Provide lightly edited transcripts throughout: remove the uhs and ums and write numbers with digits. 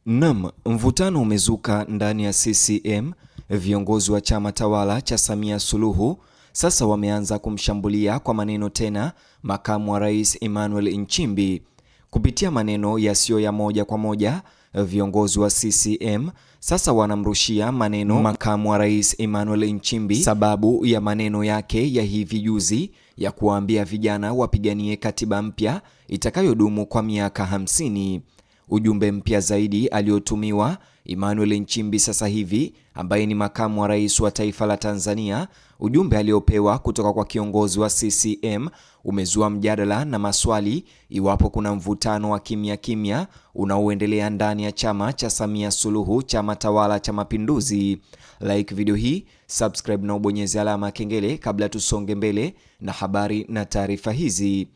Naam, mvutano umezuka ndani ya CCM. Viongozi wa chama tawala cha Samia Suluhu sasa wameanza kumshambulia kwa maneno tena makamu wa rais Emmanuel Nchimbi. Kupitia maneno yasiyo ya moja kwa moja, viongozi wa CCM sasa wanamrushia maneno makamu wa rais Emmanuel Nchimbi sababu ya maneno yake ya hivi juzi ya kuwaambia vijana wapiganie katiba mpya itakayodumu kwa miaka 50. Ujumbe mpya zaidi aliotumiwa Emmanuel Nchimbi sasa hivi, ambaye ni makamu wa rais wa taifa la Tanzania, ujumbe aliopewa kutoka kwa kiongozi wa CCM umezua mjadala na maswali iwapo kuna mvutano wa kimya kimya unaoendelea ndani ya chama cha Samia Suluhu, chama tawala cha Mapinduzi. Like video hii, subscribe na ubonyeze alama kengele kabla tusonge mbele na habari na taarifa hizi.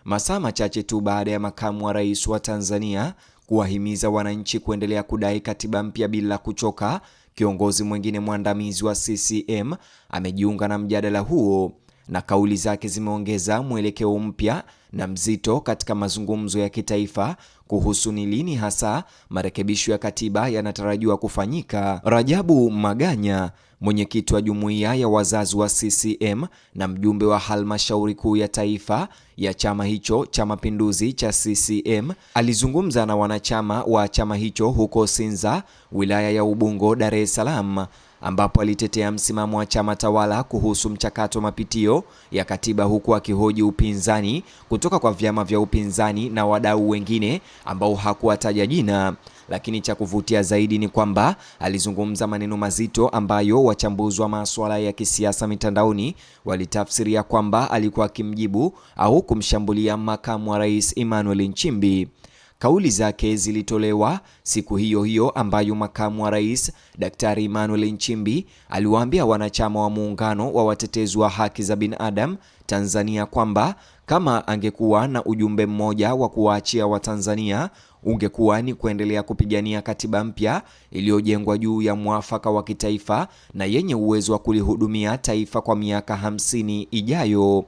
Masaa machache tu baada ya makamu wa rais wa Tanzania kuwahimiza wananchi kuendelea kudai katiba mpya bila kuchoka, kiongozi mwingine mwandamizi wa CCM amejiunga na mjadala huo, na kauli zake zimeongeza mwelekeo mpya na mzito katika mazungumzo ya kitaifa kuhusu ni lini hasa marekebisho ya katiba yanatarajiwa kufanyika. Rajabu Maganya, mwenyekiti wa jumuiya ya wazazi wa CCM na mjumbe wa halmashauri kuu ya taifa ya chama hicho cha Mapinduzi cha CCM, alizungumza na wanachama wa chama hicho huko Sinza, wilaya ya Ubungo, Dar es Salaam, ambapo alitetea msimamo wa chama tawala kuhusu mchakato mapitio ya katiba, huku akihoji upinzani kutoka kwa vyama vya upinzani na wadau wengine ambao hakuwataja jina. Lakini cha kuvutia zaidi ni kwamba alizungumza maneno mazito ambayo wachambuzi wa masuala ya kisiasa mitandaoni walitafsiria kwamba alikuwa akimjibu au kumshambulia makamu wa rais Emmanuel Nchimbi. Kauli zake zilitolewa siku hiyo hiyo ambayo makamu wa rais Daktari Emmanuel Nchimbi aliwaambia wanachama wa muungano wa watetezi wa haki za binadamu Tanzania kwamba kama angekuwa na ujumbe mmoja wa kuwaachia Watanzania, ungekuwa ni kuendelea kupigania katiba mpya iliyojengwa juu ya mwafaka wa kitaifa na yenye uwezo wa kulihudumia taifa kwa miaka 50 ijayo.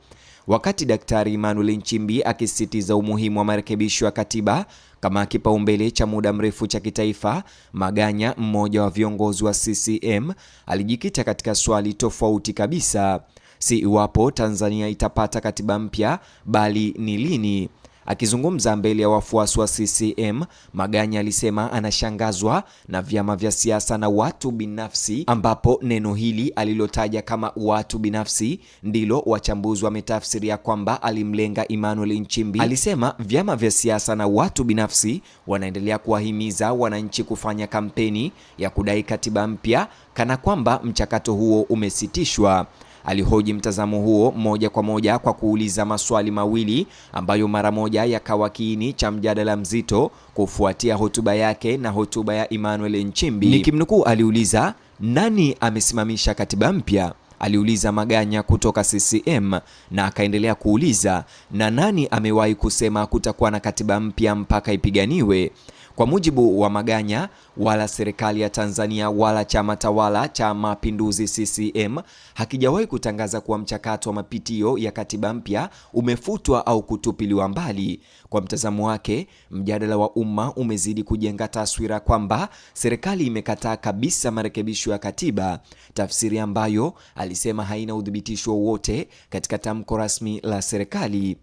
Wakati Daktari Emmanuel Nchimbi akisisitiza umuhimu wa marekebisho ya katiba kama kipaumbele cha muda mrefu cha kitaifa, Maganya, mmoja wa viongozi wa CCM, alijikita katika swali tofauti kabisa: si iwapo Tanzania itapata katiba mpya, bali ni lini. Akizungumza mbele ya wafuasi wa CCM, Maganya alisema anashangazwa na vyama vya siasa na watu binafsi, ambapo neno hili alilotaja kama watu binafsi ndilo wachambuzi wametafsiria kwamba alimlenga Emmanuel Nchimbi. Alisema vyama vya siasa na watu binafsi wanaendelea kuwahimiza wananchi kufanya kampeni ya kudai katiba mpya kana kwamba mchakato huo umesitishwa. Alihoji mtazamo huo moja kwa moja kwa kuuliza maswali mawili ambayo mara moja yakawa kiini cha mjadala mzito kufuatia hotuba yake na hotuba ya Emmanuel Nchimbi. Nikimnukuu, aliuliza, nani amesimamisha katiba mpya? Aliuliza Maganya kutoka CCM, na akaendelea kuuliza, na nani amewahi kusema kutakuwa na katiba mpya mpaka ipiganiwe? Kwa mujibu wa Maganya, wala serikali ya Tanzania wala chama tawala cha Mapinduzi CCM hakijawahi kutangaza kuwa mchakato wa mapitio ya katiba mpya umefutwa au kutupiliwa mbali. Kwa mtazamo wake, mjadala wa umma umezidi kujenga taswira kwamba serikali imekataa kabisa marekebisho ya katiba, tafsiri ambayo alisema haina udhibitisho wowote katika tamko rasmi la serikali.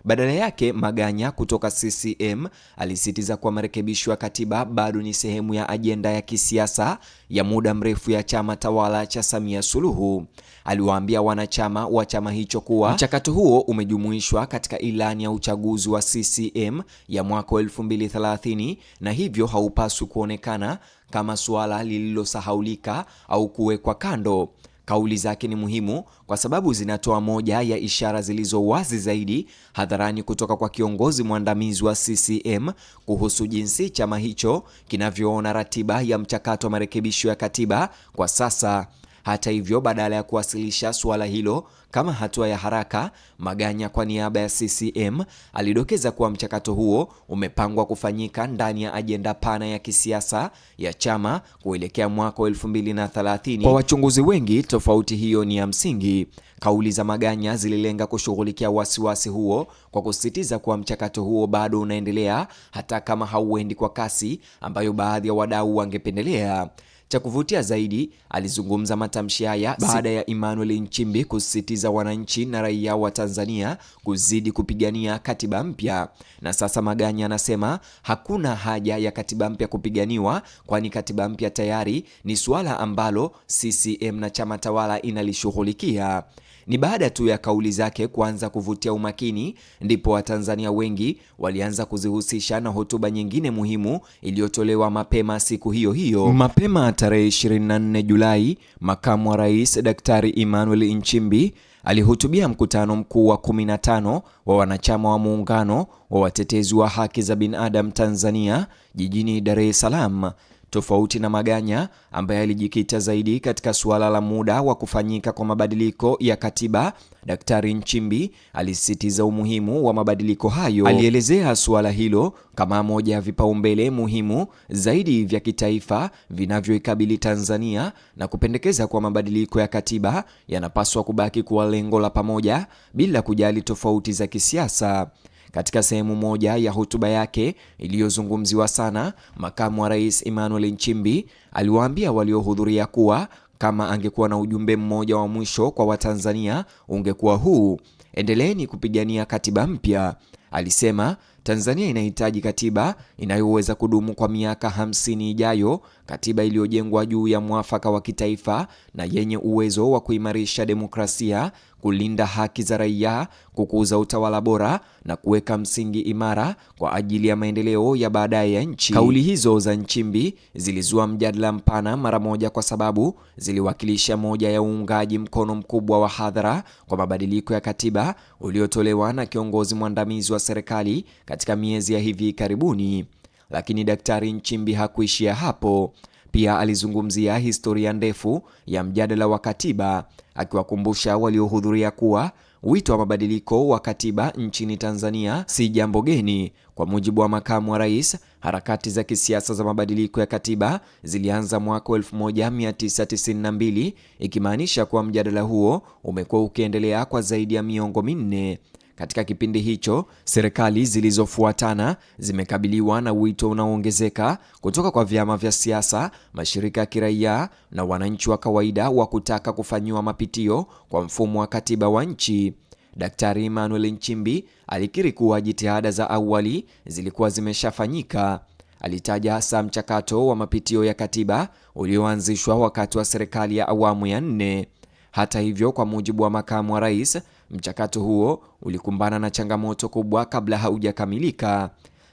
Badala yake, Maganya kutoka CCM alisisitiza kuwa marekebisho ya katiba bado ni sehemu ya ajenda ya kisiasa ya muda mrefu ya chama tawala cha Samia Suluhu. Aliwaambia wanachama wa chama hicho kuwa mchakato huo umejumuishwa katika ilani ya uchaguzi wa CCM ya mwaka 2030 na hivyo haupaswi kuonekana kama suala lililosahaulika au kuwekwa kando. Kauli zake ni muhimu kwa sababu zinatoa moja ya ishara zilizo wazi zaidi hadharani kutoka kwa kiongozi mwandamizi wa CCM kuhusu jinsi chama hicho kinavyoona ratiba ya mchakato wa marekebisho ya katiba kwa sasa. Hata hivyo, badala ya kuwasilisha suala hilo kama hatua ya haraka, Maganya kwa niaba ya CCM alidokeza kuwa mchakato huo umepangwa kufanyika ndani ya ajenda pana ya kisiasa ya chama kuelekea mwaka 2030. Kwa wachunguzi wengi, tofauti hiyo ni ya msingi. Kauli za Maganya zililenga kushughulikia wasiwasi huo kwa kusisitiza kuwa mchakato huo bado unaendelea hata kama hauendi kwa kasi ambayo baadhi ya wadau wangependelea. Cha kuvutia zaidi, alizungumza matamshi haya baada ya Emmanuel Nchimbi kusisitiza wananchi na raia wa Tanzania kuzidi kupigania katiba mpya. Na sasa Maganya anasema hakuna haja ya katiba mpya kupiganiwa, kwani katiba mpya tayari ni suala ambalo CCM na chama tawala inalishughulikia. Ni baada tu ya kauli zake kuanza kuvutia umakini ndipo Watanzania wengi walianza kuzihusisha na hotuba nyingine muhimu iliyotolewa mapema siku hiyo hiyo. Mapema tarehe 24 Julai, Makamu wa Rais Daktari Emmanuel Nchimbi alihutubia mkutano mkuu wa 15 wa wanachama wa Muungano wa Watetezi wa Haki za Binadamu Tanzania jijini Dar es Salaam. Tofauti na Maganya ambaye alijikita zaidi katika suala la muda wa kufanyika kwa mabadiliko ya katiba, Daktari Nchimbi alisisitiza umuhimu wa mabadiliko hayo. Alielezea suala hilo kama moja ya vipaumbele muhimu zaidi vya kitaifa vinavyoikabili Tanzania na kupendekeza kwa mabadiliko ya katiba yanapaswa kubaki kuwa lengo la pamoja bila kujali tofauti za kisiasa. Katika sehemu moja ya hotuba yake iliyozungumziwa sana, Makamu wa Rais Emmanuel Nchimbi aliwaambia waliohudhuria kuwa kama angekuwa na ujumbe mmoja wa mwisho kwa Watanzania ungekuwa huu: endeleeni kupigania katiba mpya. Alisema Tanzania inahitaji katiba inayoweza kudumu kwa miaka 50 ijayo, katiba iliyojengwa juu ya mwafaka wa kitaifa na yenye uwezo wa kuimarisha demokrasia, kulinda haki za raia, kukuza utawala bora na kuweka msingi imara kwa ajili ya maendeleo ya baadaye ya nchi. Kauli hizo za Nchimbi zilizua mjadala mpana mara moja kwa sababu ziliwakilisha moja ya uungaji mkono mkubwa wa hadhara kwa mabadiliko ya katiba uliotolewa na kiongozi mwandamizi wa serikali katika miezi ya hivi karibuni. Lakini Daktari Nchimbi hakuishia hapo. Pia alizungumzia historia ndefu ya mjadala wa katiba, akiwakumbusha waliohudhuria kuwa wito wa mabadiliko wa katiba nchini Tanzania si jambo geni. Kwa mujibu wa Makamu wa Rais, harakati za kisiasa za mabadiliko ya katiba zilianza mwaka 1992, ikimaanisha kuwa mjadala huo umekuwa ukiendelea kwa zaidi ya miongo minne. Katika kipindi hicho, serikali zilizofuatana zimekabiliwa na wito unaoongezeka kutoka kwa vyama vya siasa, mashirika ya kiraia na wananchi wa kawaida wa kutaka kufanyiwa mapitio kwa mfumo wa katiba wa nchi. Daktari Emmanuel Nchimbi alikiri kuwa jitihada za awali zilikuwa zimeshafanyika. Alitaja hasa mchakato wa mapitio ya katiba ulioanzishwa wakati wa serikali ya awamu ya 4. Hata hivyo, kwa mujibu wa Makamu wa Rais, mchakato huo ulikumbana na changamoto kubwa kabla haujakamilika.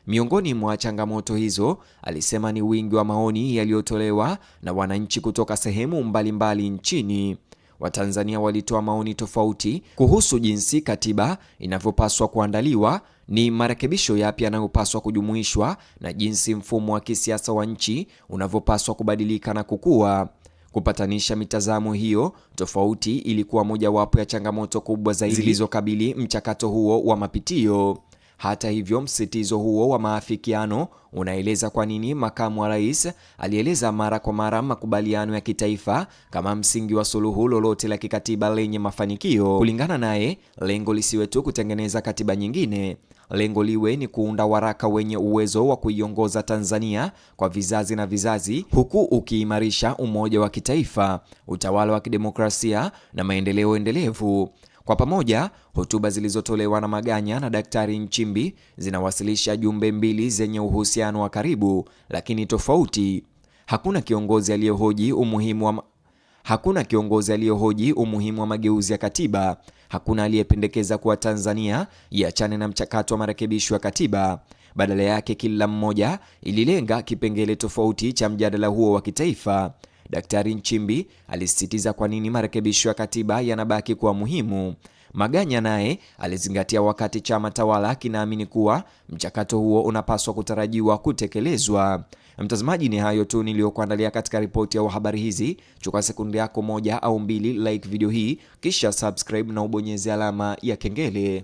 Miongoni mwa changamoto hizo, alisema ni wingi wa maoni yaliyotolewa na wananchi kutoka sehemu mbalimbali nchini. Watanzania walitoa maoni tofauti kuhusu jinsi katiba inavyopaswa kuandaliwa, ni marekebisho yapi yanayopaswa kujumuishwa na jinsi mfumo wa kisiasa wa nchi unavyopaswa kubadilika na kukua. Kupatanisha mitazamo hiyo tofauti ilikuwa mojawapo ya changamoto kubwa zaidi zilizokabili mchakato huo wa mapitio. Hata hivyo, msitizo huo wa maafikiano unaeleza kwa nini Makamu wa Rais alieleza mara kwa mara makubaliano ya kitaifa kama msingi wa suluhu lolote la kikatiba lenye mafanikio. Kulingana naye, lengo lisiwe tu kutengeneza katiba nyingine. Lengo liwe ni kuunda waraka wenye uwezo wa kuiongoza Tanzania kwa vizazi na vizazi, huku ukiimarisha umoja wa kitaifa, utawala wa kidemokrasia na maendeleo endelevu. Kwa pamoja, hotuba zilizotolewa na Maganya na Daktari Nchimbi zinawasilisha jumbe mbili zenye uhusiano wa karibu lakini tofauti. Hakuna kiongozi aliyehoji umuhimu wa mageuzi ya katiba. Hakuna aliyependekeza kuwa Tanzania iachane na mchakato wa marekebisho ya katiba. Badala yake, kila mmoja ililenga kipengele tofauti cha mjadala huo wa kitaifa. Daktari Nchimbi alisisitiza kwa nini marekebisho ya katiba yanabaki kuwa muhimu. Maganya naye alizingatia wakati chama tawala kinaamini kuwa mchakato huo unapaswa kutarajiwa kutekelezwa. Mtazamaji, ni hayo tu niliyokuandalia katika ripoti ya habari hizi. Chukua sekunde yako moja au mbili, like video hii, kisha subscribe na ubonyeze alama ya kengele.